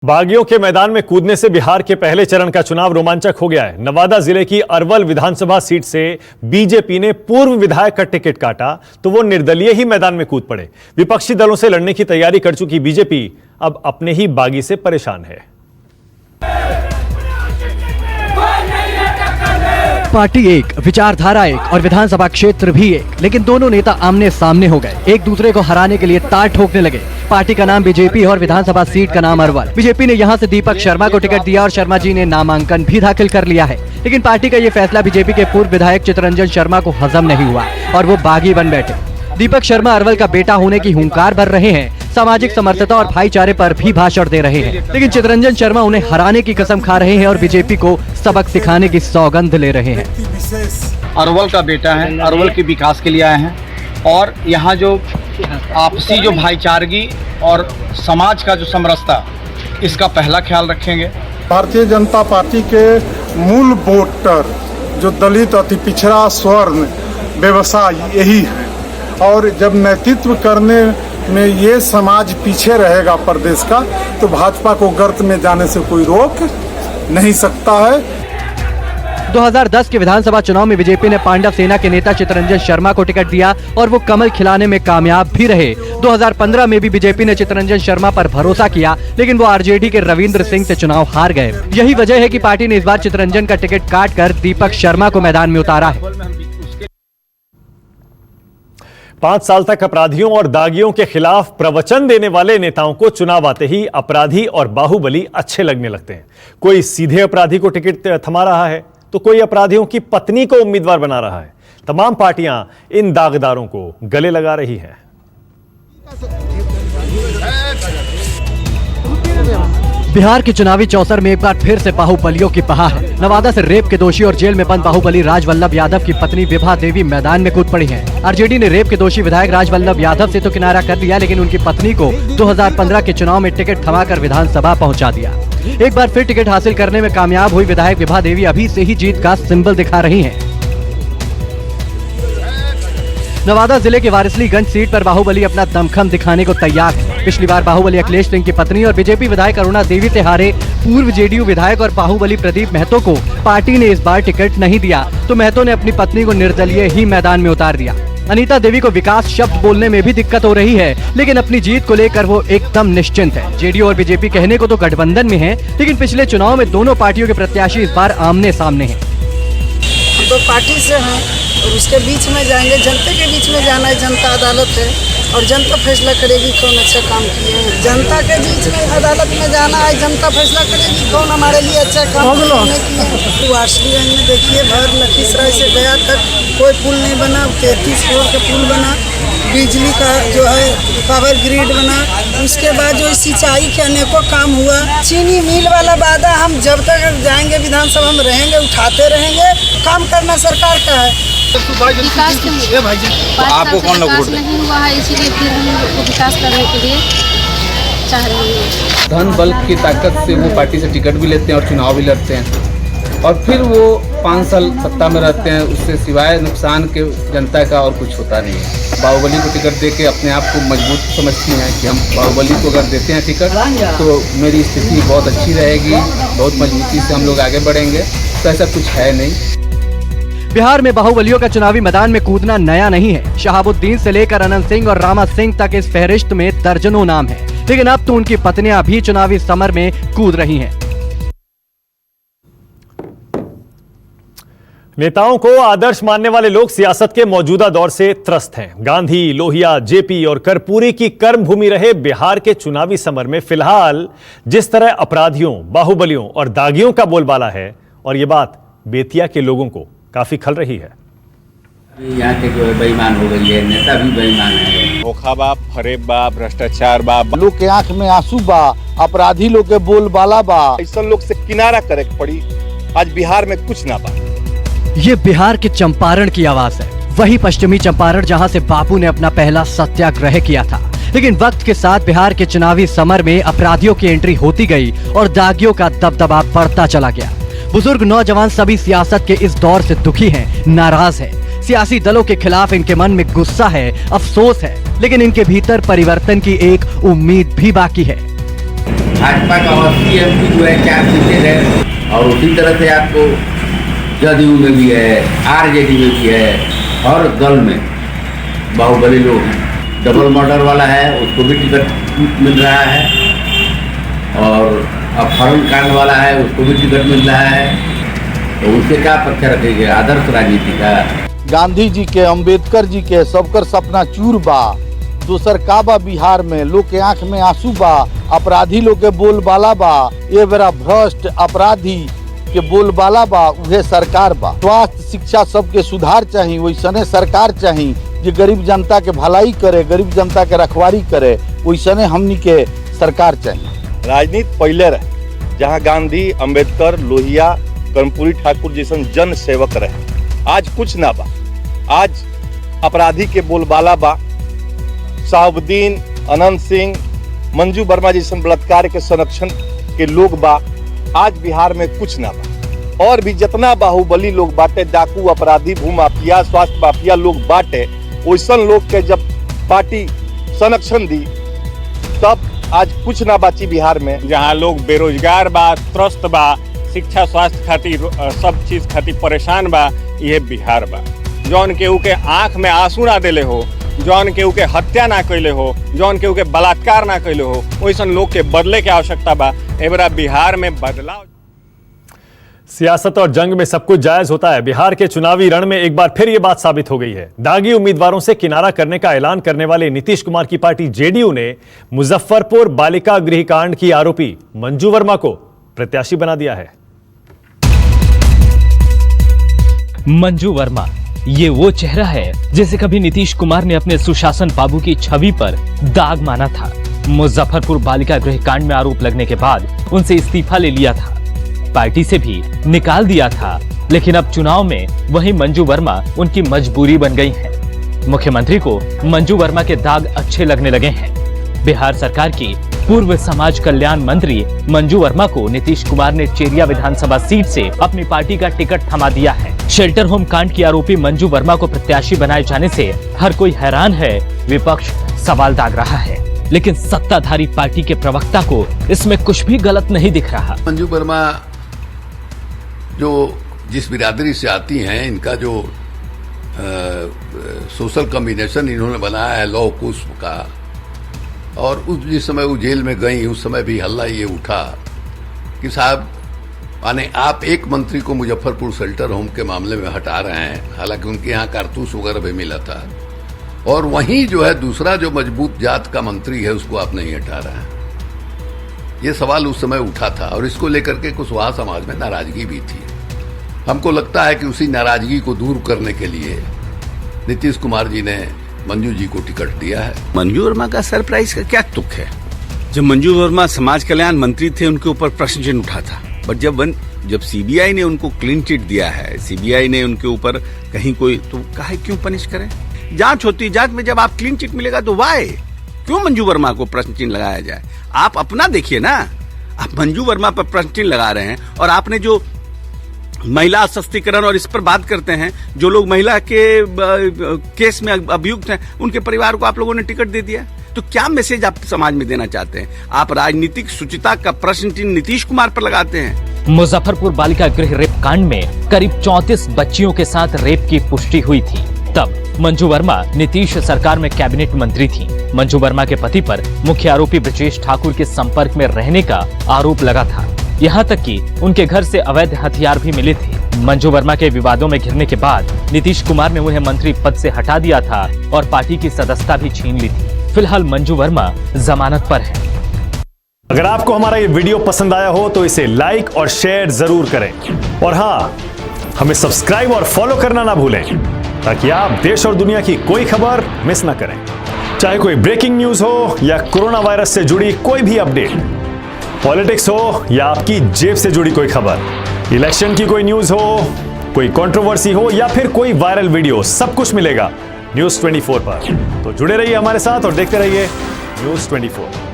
बागियों के मैदान में कूदने से बिहार के पहले चरण का चुनाव रोमांचक हो गया है। नवादा जिले की अरवल विधानसभा सीट से बीजेपी ने पूर्व विधायक का टिकट काटा तो वो निर्दलीय ही मैदान में कूद पड़े। विपक्षी दलों से लड़ने की तैयारी कर चुकी बीजेपी अब अपने ही बागी से परेशान है। पार्टी एक, विचारधारा एक और विधानसभा क्षेत्र भी एक, लेकिन दोनों नेता आमने सामने हो गए। एक दूसरे को हराने के लिए ताल ठोकने लगे। पार्टी का नाम बीजेपी और विधानसभा सीट का नाम अरवल। बीजेपी ने यहां से दीपक शर्मा को टिकट दिया और शर्मा जी ने नामांकन भी दाखिल कर लिया है, लेकिन पार्टी का ये फैसला बीजेपी के पूर्व विधायक चित्तरंजन शर्मा को हजम नहीं हुआ और वो बागी बन बैठे। दीपक शर्मा अरवल का बेटा होने की हुंकार भर रहे हैं, सामाजिक समर्थता और भाईचारे पर भी भाषण दे रहे हैं, लेकिन चित्तरंजन शर्मा उन्हें हराने की कसम खा रहे हैं और बीजेपी को सबक सिखाने की सौगंध ले रहे हैं। अरवल का बेटा है, अरवल के विकास के लिए आए हैं और यहाँ जो आपसी जो भाईचारगी और समाज का जो समरसता, इसका पहला ख्याल रखेंगे। भारतीय जनता पार्टी के मूल वोटर जो दलित अति पिछड़ा स्वर्ण व्यवसाय यही है और जब नेतृत्व करने में ये समाज पीछे रहेगा प्रदेश का तो भाजपा को गर्त में जाने से कोई रोक नहीं सकता है। 2010 के विधानसभा चुनाव में बीजेपी ने पांडव सेना के नेता चित्तरंजन शर्मा को टिकट दिया और वो कमल खिलाने में कामयाब भी रहे। 2015 में भी बीजेपी ने चित्तरंजन शर्मा पर भरोसा किया, लेकिन वो आरजेडी के रविंद्र सिंह से चुनाव हार गए। यही वजह है कि पार्टी ने इस बार चित्तरंजन का टिकट काट कर दीपक शर्मा को मैदान में उतारा है। 5 साल तक अपराधियों और दागियों के खिलाफ प्रवचन देने वाले नेताओं को चुनाव आते ही अपराधी और बाहुबली अच्छे लगने लगते हैं। कोई सीधे अपराधी को टिकट थमा रहा है तो कोई अपराधियों की पत्नी को उम्मीदवार बना रहा है। तमाम पार्टियां इन दागदारों को गले लगा रही हैं। बिहार के चुनावी चौसर में एक बार फिर से बाहुबलियों की बहार है। नवादा से रेप के दोषी और जेल में बंद बाहुबली राजवल्लभ यादव की पत्नी विभा देवी मैदान में कूद पड़ी हैं। आरजेडी ने रेप के दोषी विधायक राजवल्लभ यादव से तो किनारा कर लिया, लेकिन उनकी पत्नी को 2015 के चुनाव में टिकट थमाकर विधानसभा पहुंचा दिया। एक बार फिर टिकट हासिल करने में कामयाब हुई विधायक विभा देवी अभी से ही जीत का सिंबल दिखा रही हैं। नवादा जिले के वारिसलीगंज सीट पर बाहुबली अपना दमखम दिखाने को तैयार है। पिछली बार बाहुबली अखिलेश सिंह की पत्नी और बीजेपी विधायक अरुणा देवी से हारे पूर्व जेडीयू विधायक और बाहुबली प्रदीप महतो को पार्टी ने इस बार टिकट नहीं दिया तो महतो ने अपनी पत्नी को निर्दलीय ही मैदान में उतार दिया। अनीता देवी को विकास शब्द बोलने में भी दिक्कत हो रही है, लेकिन अपनी जीत को लेकर वो एकदम निश्चिंत है। जेडीयू और बीजेपी कहने को तो गठबंधन में है, लेकिन पिछले चुनाव में दोनों पार्टियों के प्रत्याशी इस बार आमने सामने हैं। दो पार्टी से हैं और उसके बीच में जाएंगे, जनता के बीच में जाना है। जनता अदालत है और जनता फैसला करेगी कौन अच्छा काम किए हैं। जनता के बीच में अदालत में जाना है, जनता फैसला करेगी कौन हमारे लिए अच्छा काम किए। वारिसलीगंज में देखिए, भर लखीसराय से गया तक कोई पुल नहीं बना, 33 फ्लोर का पुल बना, बिजली का जो है पावर ग्रिड बना, उसके बाद जो सिंचाई के अनेकों काम हुआ। चीनी मिल वाला वादा हम जब तक जाएंगे विधानसभा में रहेंगे उठाते रहेंगे। काम करना सरकार का है। विकास के लिए आपको कौन लोग वोट नहीं हुआ है, इसीलिए फिर हम लोग को विकास करने के लिए चाह रहे हैं। धन बल की ताकत से वो पार्टी से टिकट भी लेते हैं और चुनाव भी लड़ते हैं और फिर वो 5 साल सत्ता में रहते हैं। उससे सिवाय नुकसान के जनता का और कुछ होता नहीं है। बाहुबली को टिकट देके अपने आप को मजबूत समझती हैं कि हम बाहुबली को अगर देते हैं टिकट तो मेरी स्थिति बहुत अच्छी रहेगी, बहुत मजबूती से हम लोग आगे बढ़ेंगे। तो ऐसा कुछ है नहीं। बिहार में बाहुबलियों का चुनावी मैदान में कूदना नया नहीं है। शहाबुद्दीन से लेकर अनंत सिंह और रामा सिंह तक इस फहरिस्त में दर्जनों नाम है, लेकिन अब तो उनकी पत्नियां भी चुनावी समर में कूद रही हैं। नेताओं को आदर्श मानने वाले लोग सियासत के मौजूदा दौर से त्रस्त हैं। गांधी, लोहिया, जेपी और कर्पूरी की कर्मभूमि रहे बिहार के चुनावी समर में फिलहाल जिस तरह अपराधियों, बाहुबलियों और दागियों का बोलबाला है, और ये बात बेतिया के लोगों को काफी खल रही है। यहाँ के जो बेईमान हो गई है, नेता भी बेईमान है। धोखा बा, फरेब बा, भ्रष्टाचार बा, लोग के आंख में आंसू बा, अपराधी लोग के बोलबाला बा। ऐसा लोग से किनारा करे पड़ी। आज बिहार में कुछ ना बा। ये बिहार के चंपारण की आवाज है, वही पश्चिमी चंपारण जहां से बापू ने अपना पहला सत्याग्रह किया था। लेकिन वक्त के साथ बिहार के चुनावी समर में अपराधियों की एंट्री होती गई और दागियों का दबदबा बढ़ता चला गया। बुजुर्ग नौजवान सभी सियासत के इस दौर से दुखी हैं, नाराज हैं। सियासी दलों के खिलाफ इनके मन में गुस्सा है, अफसोस है, लेकिन इनके भीतर परिवर्तन की एक उम्मीद भी बाकी है। भाजपा का 80 MP जो है 4 सीटें है, और उसी तरह से आपको जदयू में भी है, RJD में भी है, और दल में बाहुबली लोग हैं। डबल मर्डर वाला है, उसको भी टिकट मिल रहा है, और अपहरण कांड वाला है, उसको भी टिकट मिल रहा है। तो उससे क्या पक्ष रखेंगे? आदर्श राजनीति का। गांधी जी के, अंबेडकर जी के सबकर सपना चूर बा। दोसर का बा बिहार में, लोग के आंख में आंसू बा, अपराधी लोग के बोलबाला बा। ये बेरा भ्रष्ट अपराधी के बोलबाला बा, उहे सरकार बा। स्वास्थ्य शिक्षा सबके सुधार चाहिए, वैसने सरकार चाहिए जो गरीब जनता के भलाई करे, गरीब जनता के रखवारी करे, वैसने हमनी के सरकार चाहिए। राजनीति पहले रहे, जहाँ गांधी, अंबेडकर, लोहिया, कर्पूरी ठाकुर जैसन जन सेवक रहे। आज कुछ ना बा। आज अपराधी के बोलबाला बा। साहबुद्दीन, अनंत सिंह, मंजू वर्मा जैसन बलात्कार के संरक्षण के लोग बा। आज बिहार में कुछ ना बा। और भी जितना बाहुबली लोग बाटे, डाकू, अपराधी, भूमाफिया, स्वास्थ्य माफिया लोग बाटे, वैसन लोग के जब पार्टी संरक्षण दी, तब आज कुछ ना बाची बिहार में। जहाँ लोग बेरोजगार बा, त्रस्त बा, शिक्षा स्वास्थ्य खातिर सब चीज खातिर परेशान बा, ये बिहार बा। जौन केहू के आंख में आंसू ना देले हो, जौन केहू के हत्या ना कैले हो, जौन केहू के बलात्कार ना कैले हो, वैसन लोग के बदले के आवश्यकता बा। एबरा बिहार में बदलाव। सियासत और जंग में सब कुछ जायज होता है। बिहार के चुनावी रण में एक बार फिर यह बात साबित हो गई है। दागी उम्मीदवारों से किनारा करने का ऐलान करने वाले नीतीश कुमार की पार्टी जेडीयू ने मुजफ्फरपुर बालिका गृह कांड की आरोपी मंजू वर्मा को प्रत्याशी बना दिया है। मंजू वर्मा, ये वो चेहरा है जिसे कभी नीतीश कुमार ने अपने सुशासन बाबू की छवि पर दाग माना था। मुजफ्फरपुर बालिका गृह कांड में आरोप लगने के बाद उनसे इस्तीफा ले लिया था, पार्टी से भी निकाल दिया था, लेकिन अब चुनाव में वही मंजू वर्मा उनकी मजबूरी बन गई है। मुख्यमंत्री को मंजू वर्मा के दाग अच्छे लगने लगे हैं। बिहार सरकार की पूर्व समाज कल्याण मंत्री मंजू वर्मा को नीतीश कुमार ने चेरिया विधानसभा सीट से अपनी पार्टी का टिकट थमा दिया है। शेल्टर होम कांड की आरोपी मंजू वर्मा को प्रत्याशी बनाए जाने से हर कोई हैरान है, विपक्ष सवाल दाग रहा है, लेकिन सत्ताधारी पार्टी के प्रवक्ता को इसमें कुछ भी गलत नहीं दिख रहा। मंजू वर्मा जो जिस बिरादरी से आती हैं, इनका जो सोशल कॉम्बिनेशन इन्होंने बनाया है लौह पुष्प का, और उस जिस समय वो जेल में गई उस समय भी हल्ला ये उठा कि साहब माने आप एक मंत्री को मुजफ्फरपुर शेल्टर होम के मामले में हटा रहे हैं, हालांकि उनके यहाँ कारतूस वगैरह भी मिला था, और वहीं जो है दूसरा जो मजबूत जात का मंत्री है उसको आप नहीं हटा रहे हैं। ये सवाल उस समय उठा था, और इसको लेकर के कुशवाहा समाज में नाराजगी भी थी। हमको लगता है कि उसी नाराजगी को दूर करने के लिए नीतीश कुमार जी ने मंजू जी को टिकट दिया है। मंजू वर्मा का सरप्राइज का क्या तुक है? जब मंजू वर्मा समाज कल्याण मंत्री थे उनके ऊपर प्रश्न चिन्ह उठा था, बट जब सीबीआई ने उनको क्लीन चिट दिया है, सीबीआई ने उनके ऊपर कहीं कोई, तो काहे क्यों पनिश करें? जांच होती, जांच में जब आप क्लीन चिट मिलेगा तो वाई क्यों मंजू वर्मा को प्रश्न चिन्ह लगाया जाए? आप अपना देखिए ना, आप मंजू वर्मा पर प्रश्न चिन्ह लगा रहे हैं, और आपने जो महिला सशक्तिकरण और इस पर बात करते हैं, जो लोग महिला के केस में अभियुक्त हैं उनके परिवार को आप लोगों ने टिकट दे दिया। तो क्या मैसेज आप समाज में देना चाहते हैं? आप राजनीतिक शुचिता का प्रश्न चिन्ह नीतीश कुमार पर लगाते हैं। मुजफ्फरपुर बालिका गृह रेप कांड में करीब 34 बच्चियों के साथ रेप की पुष्टि हुई थी। तब मंजू वर्मा नीतीश सरकार में कैबिनेट मंत्री थी। मंजू वर्मा के पति पर मुख्य आरोपी ब्रजेश ठाकुर के संपर्क में रहने का आरोप लगा था। यहाँ तक कि उनके घर से अवैध हथियार भी मिले थे। मंजू वर्मा के विवादों में घिरने के बाद नीतीश कुमार ने उन्हें मंत्री पद से हटा दिया था और पार्टी की सदस्यता भी छीन ली थी। फिलहाल मंजू वर्मा जमानत पर है। अगर आपको हमारा ये वीडियो पसंद आया हो तो इसे लाइक और शेयर जरूर करें, और हाँ, हमें सब्सक्राइब और फॉलो करना ना भूलें, ताकि आप देश और दुनिया की कोई खबर मिस ना करें। चाहे कोई ब्रेकिंग न्यूज हो या कोरोना वायरस से जुड़ी कोई भी अपडेट, पॉलिटिक्स हो या आपकी जेब से जुड़ी कोई खबर, इलेक्शन की कोई न्यूज हो, कोई कंट्रोवर्सी हो या फिर कोई वायरल वीडियो, सब कुछ मिलेगा न्यूज़ 24 पर। तो जुड़े रहिए हमारे साथ और देखते रहिए न्यूज़ 24।